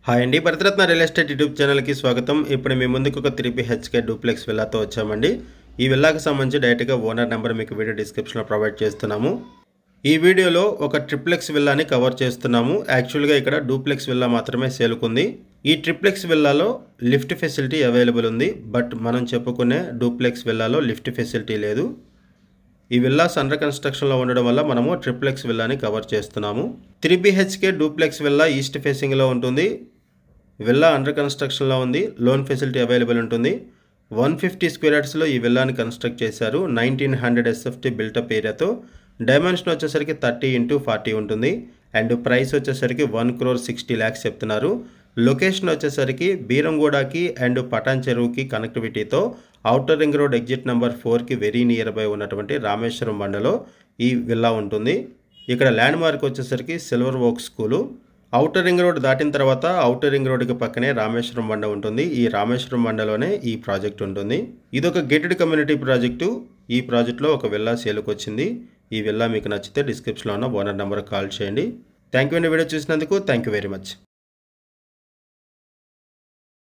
Hi అండి, Bharat Ratna real estate YouTube ఛానల్కి స్వాగతం. ఇప్పుడు మీ ముందుకు ఒక 3 BHK డూప్లెక్స్ విల్లాతో వచ్చామండి. ఈ విల్లాకి సంబంధించి డైరెక్ట్గా ఓనర్ నెంబర్ మీకు వీడియో డిస్క్రిప్షన్లో ప్రొవైడ్ చేస్తున్నాము. ఈ వీడియోలో ఒక ట్రిప్లెక్స్ విల్లాని కవర్ చేస్తున్నాము. యాక్చువల్గా ఇక్కడ డూప్లెక్స్ విల్లా మాత్రమే సేలుకుంది. ఈ ట్రిప్లెక్స్ విల్లాలో లిఫ్ట్ ఫెసిలిటీ అవైలబుల్ ఉంది, బట్ మనం చెప్పుకునే డూప్లెక్స్ విల్లాలో లిఫ్ట్ ఫెసిలిటీ లేదు. ఈ విల్లాస్ అండర్ కన్స్ట్రక్షన్లో ఉండడం వల్ల మనము ట్రిప్లెక్స్ విల్లాని కవర్ చేస్తున్నాము. 3 BHK డూప్లెక్స్ విల్లా ఈస్ట్ ఫేసింగ్లో ఉంటుంది. విల్లా అండర్ కన్స్ట్రక్షన్లో ఉంది. లోన్ ఫెసిలిటీ అవైలబుల్ ఉంటుంది. 150 స్క్వేర్ యార్డ్స్లో ఈ విల్లాని కన్స్ట్రక్ట్ చేశారు. 1900 SFT బిల్టప్ ఏరియాతో. డైమెన్షన్ వచ్చేసరికి 30x40 ఉంటుంది. అండ్ ప్రైస్ వచ్చేసరికి 1,60,00,000 చెప్తున్నారు. లొకేషన్ వచ్చేసరికి బీరంగూడకి అండ్ పటాన్ చెరువుకి కనెక్టివిటీతో outer ring road exit number 4కి వెరీ నియర్ బై ఉన్నటువంటి రామేశ్వరం బండలో ఈ విల్లా ఉంటుంది. ఇక్కడ ల్యాండ్ మార్క్ వచ్చేసరికి silver oak school. Outer ring road దాటిన తర్వాత ఔటర్ రింగ్ రోడ్కి పక్కనే రామేశ్వరం బండ ఉంటుంది. ఈ రామేశ్వరం బండలోనే ఈ ప్రాజెక్ట్ ఉంటుంది. ఇది ఒక గేటెడ్ కమ్యూనిటీ ప్రాజెక్టు. ఈ ప్రాజెక్ట్లో ఒక విల్లా సేల్కి వచ్చింది. ఈ విల్లా మీకు నచ్చితే డిస్క్రిప్షన్లో ఉన్న ఓనర్ నెంబర్కి కాల్ చేయండి. థ్యాంక్ యూ అండి, వీడియో చూసినందుకు. Thank you very much.